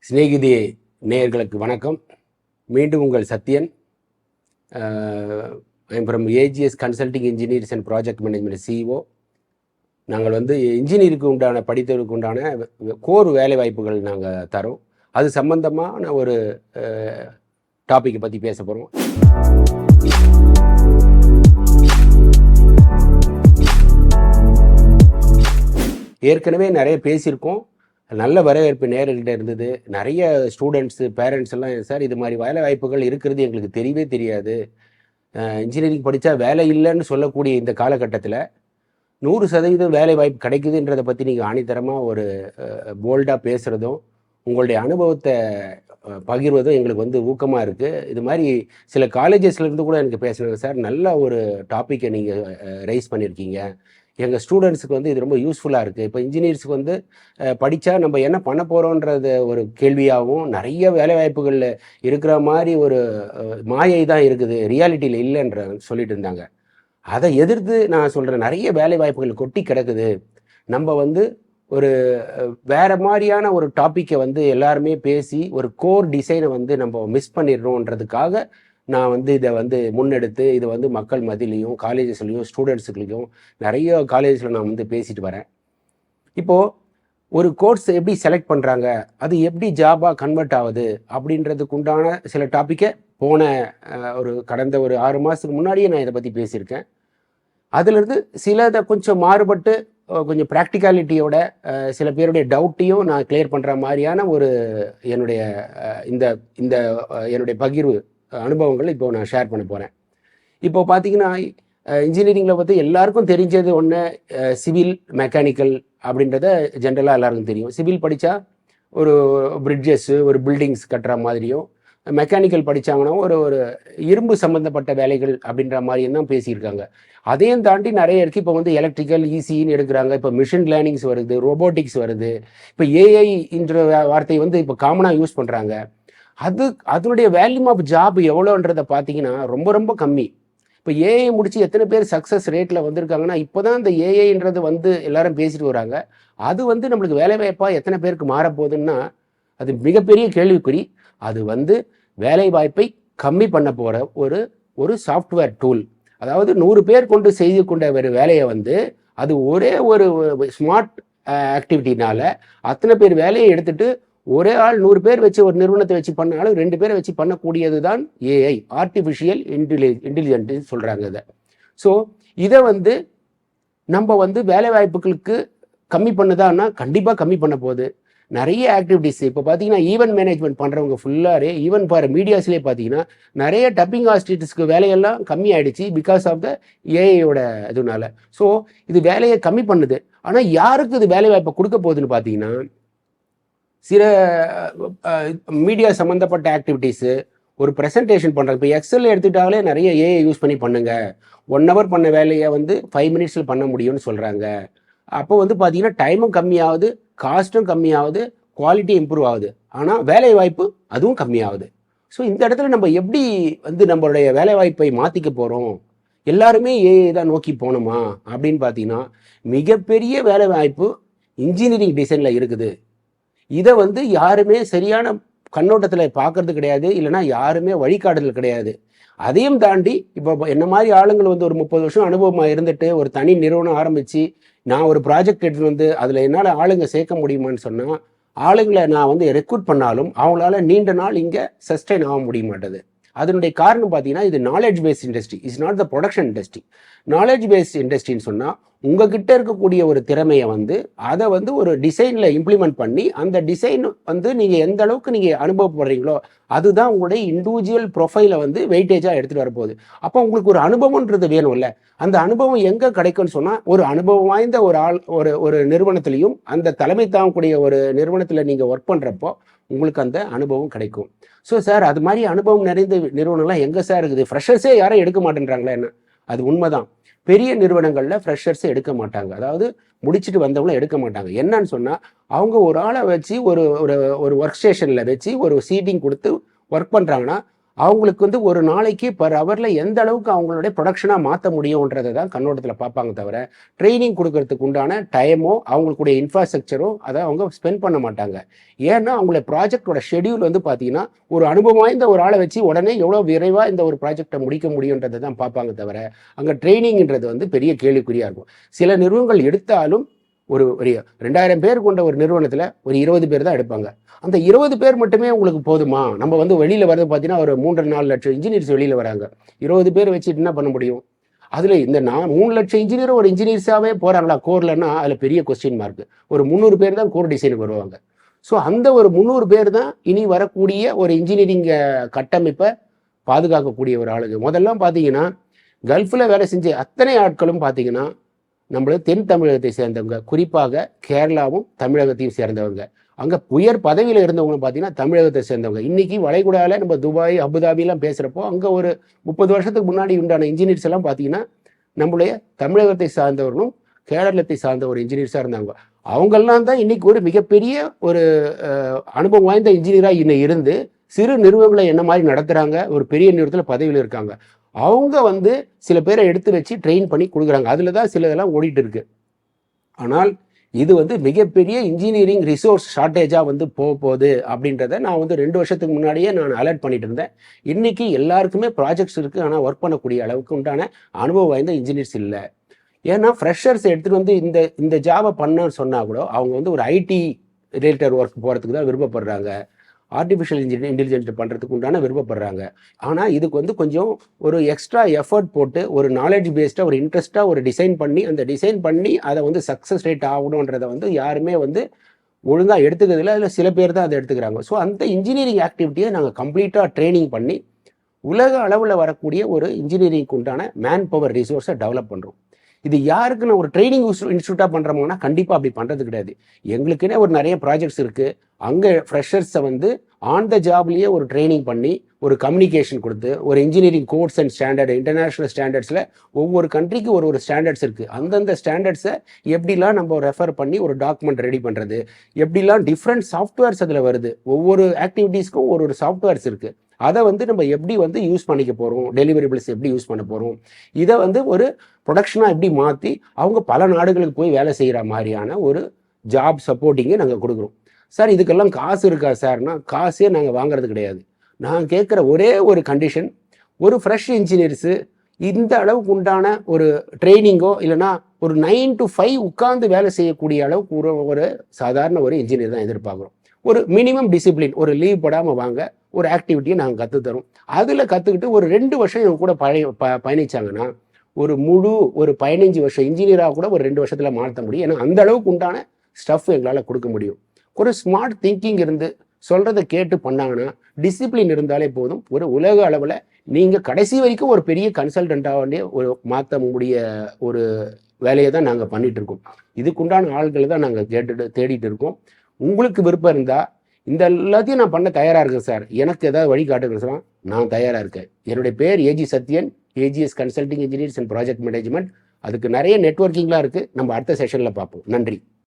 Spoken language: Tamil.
சிநேகிதி நேயர்களுக்கு வணக்கம். மீண்டும் உங்கள் Sathyan. From AGS consulting engineers and project management CEO. நாங்கள் இன்ஜினியருக்கு உண்டான படித்தவருக்கு உண்டான கோர் வேலை வாய்ப்புகள் நாங்கள் தரோம். அது சம்பந்தமான ஒரு டாப்பிக்கை பற்றி பேச போகிறோம். ஏற்கனவே நிறைய பேசியிருக்கோம். நல்ல வரவேற்பு நேரடிட்ட இருந்தது. நிறைய ஸ்டூடெண்ட்ஸு பேரண்ட்ஸ் எல்லாம், சார் இது மாதிரி வேலை வாய்ப்புகள் இருக்கிறது எங்களுக்கு தெரியவே தெரியாது, இன்ஜினியரிங் படித்தா வேலை இல்லைன்னு சொல்லக்கூடிய இந்த காலகட்டத்தில் 100% வேலை வாய்ப்பு கிடைக்குதுன்றதை பற்றி நீங்கள் ஆணித்தரமாக ஒரு போல்டாக பேசுகிறதும் உங்களுடைய அனுபவத்தை பகிர்வதும் எங்களுக்கு ஊக்கமாக இருக்குது. இது மாதிரி சில காலேஜஸ்லேருந்து கூட எனக்கு பேசுனாங்க, சார் நல்ல ஒரு டாப்பிக்கை நீங்கள் ரைஸ் பண்ணியிருக்கீங்க, எங்கள் ஸ்டூடெண்ட்ஸுக்கு இது ரொம்ப யூஸ்ஃபுல்லாக இருக்குது. இப்போ இன்ஜினியர்ஸுக்கு படித்தா நம்ம என்ன பண்ண போகிறோன்றது ஒரு கேள்வியாகவும், நிறைய வேலைவாய்ப்புகளில் இருக்கிற மாதிரி ஒரு மாயை தான் இருக்குது, ரியாலிட்டியில் இல்லைன்ற சொல்லிட்டு இருந்தாங்க. அதை எதிர்த்து நான் சொல்கிறேன், நிறைய வேலைவாய்ப்புகள் கொட்டி கிடக்குது. நம்ம ஒரு வேறு மாதிரியான ஒரு டாப்பிக்கை எல்லாருமே பேசி ஒரு கோர் டிசைனை நம்ம மிஸ் பண்ணிடுறோன்றதுக்காக நான் இதை முன்னெடுத்து இது மக்கள் மத்தியிலையும் காலேஜஸ்லையும் ஸ்டூடெண்ட்ஸுக்குலையும் நிறைய காலேஜில் நான் பேசிட்டு வரேன். இப்போது ஒரு கோர்ஸ் எப்படி செலக்ட் பண்ணுறாங்க, அது எப்படி ஜாபாக கன்வெர்ட் ஆகுது அப்படின்றதுக்கு உண்டான சில டாப்பிக்கை கடந்த ஒரு 6 மாதத்துக்கு முன்னாடியே நான் இதை பற்றி பேசியிருக்கேன். அதிலிருந்து சிலதை கொஞ்சம் மாறுபட்டு கொஞ்சம் ப்ராக்டிகாலிட்டியோட சில பேருடைய டவுட்டையும் நான் கிளியர் பண்ணுற மாதிரியான என்னுடைய என்னுடைய பகிர்வு அனுபவங்கள் இப்போ நான் ஷேர் பண்ண போகிறேன். இப்போ பார்த்தீங்கன்னா இன்ஜினியரிங்கில் எல்லாருக்கும் தெரிஞ்சது ஒன்று சிவில் மெக்கானிக்கல் அப்படின்றத ஜென்ரலாக எல்லாருக்கும் தெரியும். சிவில் படித்தா ஒரு பிரிட்ஜஸ்ஸு ஒரு பில்டிங்ஸ் கட்டுற மாதிரியும், மெக்கானிக்கல் படித்தாங்கன்னா ஒரு இரும்பு சம்மந்தப்பட்ட வேலைகள் அப்படின்ற மாதிரியும் தான் பேசியிருக்காங்க. அதையும் தாண்டி நிறைய இருக்குது. இப்போ எலக்ட்ரிக்கல் இசின்னு எடுக்கிறாங்க. இப்போ மிஷின் லேர்னிங்ஸ் வருது, ரோபோட்டிக்ஸ் வருது. இப்போ ஏஐ என்ற வார்த்தையை இப்போ காமனாக யூஸ் பண்ணுறாங்க. அதனுடைய வேல்யூம் ஆஃப் ஜாப் எவ்வளோன்றதை பார்த்தீங்கன்னா ரொம்ப ரொம்ப கம்மி. இப்போ ஏஐ முடித்து எத்தனை பேர் சக்ஸஸ் ரேட்டில் வந்திருக்காங்கன்னா, இப்போ தான் இந்த ஏஐன்றது எல்லாரும் பேசிட்டு வராங்க. அது நம்மளுக்கு வேலைவாய்ப்பாக எத்தனை பேருக்கு மாறப்போகுதுன்னா அது மிகப்பெரிய கேள்விக்குறி. அது வேலை வாய்ப்பை கம்மி பண்ண போகிற ஒரு சாஃப்ட்வேர் டூல். அதாவது 100 பேர் கொண்டு செய்து கொண்ட ஒரு வேலையை அது ஒரே ஒரு ஸ்மார்ட் ஆக்டிவிட்டினால அத்தனை பேர் வேலையை எடுத்துகிட்டு ஒரே ஆள் 100 பேர் வச்சு ஒரு நிறுவனத்தை வச்சு பண்ணாலும் 2 பேரை வச்சு பண்ணக்கூடியது தான் ஏஐ, ஆர்டிஃபிஷியல் இன்டெலிஜென்ட்னு சொல்கிறாங்க இதை. ஸோ இதை நம்ம வேலை வாய்ப்புகளுக்கு கம்மி பண்ணுதான்னா கண்டிப்பாக கம்மி பண்ண போகுது. நிறைய ஆக்டிவிட்டிஸ் இப்போ பார்த்தீங்கன்னா ஈவென்ட் மேனேஜ்மெண்ட் பண்ணுறவங்க ஃபுல்லாகவே ஈவன் ஃபார் மீடியாஸ்லேயே பார்த்தீங்கன்னா நிறைய டப்பிங் ஆர்டிஸ்ட்க்கு வேலையெல்லாம் கம்மி ஆகிடுச்சு பிகாஸ் ஆஃப் த ஏஐயோட இதுனால. ஸோ இது வேலையை கம்மி பண்ணுது. ஆனால் யாருக்கு இது வேலை வாய்ப்பை கொடுக்க போகுதுன்னு பார்த்தீங்கன்னா, சில மீடியா சம்மந்தப்பட்ட ஆக்டிவிட்டீஸு, ஒரு ப்ரெசன்டேஷன் பண்ணுறது. இப்போ எக்ஸல் எடுத்துக்கிட்டாலே நிறைய ஏஐ யூஸ் பண்ணி பண்ணுங்கள், 1 hour பண்ண வேலையை 5 minutes பண்ண முடியும்னு சொல்கிறாங்க. அப்போ பார்த்தீங்கன்னா டைமும் கம்மியாகுது, காஸ்ட்டும் கம்மியாகுது, குவாலிட்டி இம்ப்ரூவ் ஆகுது. ஆனால் வேலை வாய்ப்பு அதுவும் கம்மியாகுது. ஸோ இந்த இடத்துல நம்ம எப்படி நம்மளுடைய வேலை வாய்ப்பை மாற்றிக்க போகிறோம், எல்லாருமே ஏஐ தான் நோக்கி போகணுமா அப்படின்னு பார்த்தீங்கன்னா, மிகப்பெரிய வேலை வாய்ப்பு இன்ஜினியரிங் டிசைனில் இருக்குது. இதை யாருமே சரியான கண்ணோட்டத்தில் பார்க்கறது கிடையாது, இல்லைனா யாருமே வழிகாட்டுதல் கிடையாது. அதையும் தாண்டி இப்போ என்ன மாதிரி ஆளுங்கள் ஒரு 30 வருஷம் அனுபவமாக இருந்துட்டு ஒரு தனி நிறுவனம் ஆரம்பித்து நான் ஒரு ப்ராஜெக்ட் எடுத்துகிட்டு அதில் என்னால் ஆளுங்க சேர்க்க முடியுமான்னு சொன்னால், ஆளுங்களை நான் ரெக்ரூட் பண்ணாலும் அவங்களால நீண்ட நாள் இங்கே சஸ்டைன் ஆக முடிய மாட்டேது. அதனுடைய காரணம் பார்த்தீங்கன்னா, இது knowledge based industry, is not the production industry. Knowledge based இண்டஸ்ட்ரின்னு சொன்னால் உங்ககிட்ட இருக்கக்கூடிய ஒரு திறமையை அதை ஒரு டிசைனில் இம்ப்ளிமெண்ட் பண்ணி அந்த டிசைன் நீங்கள் எந்த அளவுக்கு நீங்கள் அனுபவப்படுறீங்களோ அதுதான் உங்களுடைய இண்டிவிஜுவல் ப்ரொஃபைலை வெயிட்டேஜாக எடுத்துகிட்டு வரப்போகுது. அப்போ உங்களுக்கு ஒரு அனுபவம்ன்றது வேணும்ல. அந்த அனுபவம் எங்கே கிடைக்கும்னு சொன்னால், ஒரு அனுபவம் வாய்ந்த ஒரு ஆள் ஒரு நிறுவனத்துலையும், அந்த தலைமை தாங்கக்கூடிய ஒரு நிறுவனத்தில் நீங்கள் ஒர்க் பண்ணுறப்போ உங்களுக்கு அந்த அனுபவம் கிடைக்கும். ஸோ சார், அது மாதிரி அனுபவம் நிறைந்த நிறுவனம்லாம் எங்கே சார் இருக்குது? ஃப்ரெஷர்ஸே யாரும் எடுக்க மாட்டேன்றாங்களா என்ன? அது உண்மைதான். பெரிய நிறுவனங்களில் ஃப்ரெஷர்ஸை எடுக்க மாட்டாங்க. அதாவது முடிச்சுட்டு வந்தவங்களும் எடுக்க மாட்டாங்க. என்னன்னு சொன்னால், அவங்க ஒரு ஆளை வச்சு ஒரு ஒர்க் ஸ்டேஷனில் வச்சு ஒரு சீட்டிங் கொடுத்து ஒர்க் பண்ணுறாங்கன்னா அவங்களுக்கு வந்து ஒரு நாளைக்கு பர் ஹவரில் எந்த அளவுக்கு அவங்களுடைய ப்ரொடக்ஷனாக மாற்ற முடியுன்றதை தான் கண்ணோட்டத்தில் பார்ப்பாங்க தவிர ட்ரைனிங் கொடுக்கறதுக்கு உண்டான டைமோ அவங்களுடைய இன்ஃப்ராஸ்ட்ரக்சரோ அதை அவங்க ஸ்பெண்ட் பண்ண மாட்டாங்க. ஏன்னா அவங்களுடைய ப்ராஜெக்டோட ஷெடியூல் வந்து பார்த்தீங்கன்னா ஒரு அனுபவம் வாய்ந்த ஒரு ஆளை வச்சு உடனே எவ்வளோ விரைவாக இந்த ஒரு ப்ராஜெக்டை முடிக்க முடியுன்றதை தான் பார்ப்பாங்க தவிர அங்கே ட்ரைனிங்ன்றது வந்து பெரிய கேள்விக்குறியாக இருக்கும். சில நிறுவனங்கள் எடுத்தாலும் ஒரு 2000 பேர் கொண்ட ஒரு நிறுவனத்தில் ஒரு 20 பேர் தான் எடுப்பாங்க. அந்த 20 பேர் மட்டுமே உங்களுக்கு போதுமா? நம்ம வந்து வெளியில் வரது பார்த்தீங்கன்னா ஒரு 3-4 லட்சம் இன்ஜினியர்ஸ் வெளியில் வராங்க. 20 பேர் வச்சுட்டு என்ன பண்ண முடியும்? அதில் இந்த 3 லட்சம் இன்ஜினியர் ஒரு இன்ஜினியர்ஸாகவே போகிறாங்களா கோர்லன்னா அதில் பெரிய கொஸ்டின் மார்க். ஒரு 300 பேர் தான் கோர் டிசைனுக்கு வருவாங்க. ஸோ அந்த ஒரு 300 பேர் தான் இனி வரக்கூடிய ஒரு இன்ஜினியரிங் கட்டமைப்பை பாதுகாக்கக்கூடிய ஒரு ஆளுங்க. முதல்லாம் பார்த்தீங்கன்னா கல்ஃபில் வேலை செஞ்ச அத்தனை ஆட்களும் பார்த்தீங்கன்னா நம்மளது தென் தமிழகத்தை சேர்ந்தவங்க, குறிப்பாக கேரளாவும் தமிழகத்தையும் சேர்ந்தவங்க. அங்கே உயர் பதவியில் இருந்தவங்களும் பார்த்தீங்கன்னா தமிழகத்தை சேர்ந்தவங்க. இன்றைக்கி வளைகுடாவில் நம்ம துபாய் அபுதாபிலாம் பேசுகிறப்போ அங்கே ஒரு 30 வருஷத்துக்கு முன்னாடி உண்டான இன்ஜினியர்ஸ் எல்லாம் பார்த்தீங்கன்னா நம்மளுடைய தமிழகத்தை சார்ந்தவர்களும் கேரளத்தை சார்ந்த ஒரு இன்ஜினியர்ஸாக இருந்தாங்க. அவங்கெல்லாம் தான் இன்றைக்கி ஒரு மிகப்பெரிய ஒரு அனுபவம் வாய்ந்த இன்ஜினியராக இன்னும் இருந்து சிறு நிறுவனங்களை என்ன மாதிரி நடத்துகிறாங்க, ஒரு பெரிய நிறுவனத்தில் பதவியில் இருக்காங்க. அவங்க வந்து சில பேரை எடுத்து வச்சு ட்ரெயின் பண்ணி கொடுக்குறாங்க. அதில் தான் சில இதெல்லாம் ஓடிட்டு இருக்கு. ஆனால் இது வந்து மிகப்பெரிய இன்ஜினியரிங் ரிசோர்ஸ் ஷார்ட்டேஜாக வந்து போகுது அப்படின்றத நான் வந்து 2 வருஷத்துக்கு முன்னாடியே நான் அலர்ட் பண்ணிட்டு இருந்தேன். இன்னைக்கு எல்லாருக்குமே ப்ராஜெக்ட்ஸ் இருக்குது, ஆனால் ஒர்க் பண்ணக்கூடிய அளவுக்கு உண்டான அனுபவம் வாய்ந்த இன்ஜினியர்ஸ் இல்லை. ஏன்னா ஃப்ரெஷர்ஸ் எடுத்துகிட்டு வந்து இந்த ஜாபை பண்ண சொன்னால் கூட அவங்க வந்து ஒரு ஐடி ரிலேட்டட் ஒர்க் போகிறதுக்கு தான் விருப்பப்படுறாங்க. ஆர்டிஃபிஷியல் இன்டெலிஜென்ஸ் பண்ணுறதுக்கு உண்டான விருப்பப்படுறாங்க. ஆனால் இதுக்கு வந்து கொஞ்சம் ஒரு எக்ஸ்ட்ரா எஃபர்ட் போட்டு ஒரு நாலேஜ் பேஸ்டாக ஒரு இன்ட்ரெஸ்ட்டாக ஒரு டிசைன் பண்ணி அந்த டிசைன் பண்ணி அதை வந்து சக்ஸஸ் ரேட் ஆகணுன்றதை வந்து யாருமே வந்து ஒழுங்காக எடுத்துக்கிறதில்ல. அதில் சில பேர் தான் அதை எடுத்துக்கிறாங்க. ஸோ அந்த இன்ஜினியரிங் ஆக்டிவிட்டியை நாங்கள் கம்ப்ளீட்டாக ட்ரைனிங் பண்ணி உலக அளவில் வரக்கூடிய ஒரு இன்ஜினியரிங்க்கு உண்டான மேன் பவர் ரிசோர்ஸை டெவலப் பண்ணுறோம். இது யாருக்குன்னு ஒரு ட்ரைனிங் இன்ஸ்டியூட்டாக பண்ணுறோம்னா கண்டிப்பாக அப்படி பண்ணுறது கிடையாது. எங்களுக்குன்னே ஒரு நிறைய ப்ராஜெக்ட்ஸ் இருக்குது. அங்கே ஃப்ரெஷர்ஸை வந்து ஆன் த ஜாப்லேயே ஒரு ட்ரைனிங் பண்ணி ஒரு கம்யூனிகேஷன் கொடுத்து ஒரு engineering codes and standard international ஸ்டாண்டர்ட்ஸில் ஒவ்வொரு கண்ட்ரிக்கு ஒரு ஸ்டாண்டர்ட்ஸ் இருக்குது. அந்தந்த ஸ்டாண்டர்ட்ஸை எப்படிலாம் நம்ம ரெஃபர் பண்ணி ஒரு டாக்குமெண்ட் ரெடி பண்ணுறது, எப்படிலாம் டிஃப்ரெண்ட் சாஃப்ட்வேர்ஸ் அதில் வருது, ஒவ்வொரு ஆக்டிவிட்டீஸ்க்கும் ஒரு சாஃப்ட்வேர்ஸ் இருக்குது. அதை வந்து நம்ம எப்படி வந்து யூஸ் பண்ணிக்க போகிறோம், டெலிவரிபிள்ஸ் எப்படி யூஸ் பண்ண போகிறோம், இதை வந்து ஒரு ப்ரொடக்ஷனாக எப்படி மாற்றி அவங்க பல நாடுகளுக்கு போய் வேலை செய்கிற மாதிரியான ஒரு ஜாப் சப்போர்ட்டிங்கை நாங்கள் கொடுக்குறோம். சார் இதுக்கெல்லாம் காசு இருக்கா சார்னா காசே நாங்கள் வாங்குறது கிடையாது. நான் கேட்குற ஒரே ஒரு கண்டிஷன், ஒரு ஃப்ரெஷ் இன்ஜினியர்ஸு இந்த அளவுக்கு உண்டான ஒரு ட்ரைனிங்கோ இல்லைனா ஒரு 9 to 5 உட்கார்ந்து வேலை செய்யக்கூடிய அளவுக்கு ஒரு சாதாரண ஒரு இன்ஜினியர் தான் எதிர்பார்க்குறோம். ஒரு மினிமம் டிசிப்ளின், ஒரு லீவ் போடாமல் வாங்க, ஒரு ஆக்டிவிட்டியை நாங்கள் கற்றுத்தரோம். அதில் கற்றுக்கிட்டு ஒரு 2 வருஷம் இவங்க கூட பயணிச்சாங்கன்னா ஒரு 15 வருஷம் இன்ஜினியராக கூட ஒரு 2 வருஷத்தில் மாற்ற முடியும். ஏன்னா அந்த அளவுக்கு உண்டான ஸ்டஃப் எங்களால் கொடுக்க முடியும். ஒரு ஸ்மார்ட் திங்கிங் இருந்து சொல்கிறத கேட்டு பண்ணாங்கன்னா டிசிப்ளின் இருந்தாலே போதும். ஒரு உலக அளவில் நீங்கள் கடைசி வரைக்கும் ஒரு பெரிய கன்சல்டண்ட்டாக ஒரு மாற்ற முடிய ஒரு வேலையை தான் நாங்கள் பண்ணிகிட்டு இருக்கோம். இதுக்குண்டான ஆள்களை தான் நாங்கள் தேடிட்டு இருக்கோம். உங்களுக்கு விருப்பம் இருந்தால் இந்த எல்லாத்தையும் நான் பண்ண தயாராக இருக்கேன் சார், எனக்கு ஏதாவது வழி காட்டுங்க சார், நான் தயாராக இருக்கேன். என்னுடைய பேர் AG Sathyan, AGS consulting engineers and project management. அதுக்கு நிறைய நெட்வொர்க்கிங்லாம் இருக்குது. நம்ம அடுத்த செஷனில் பார்ப்போம். நன்றி.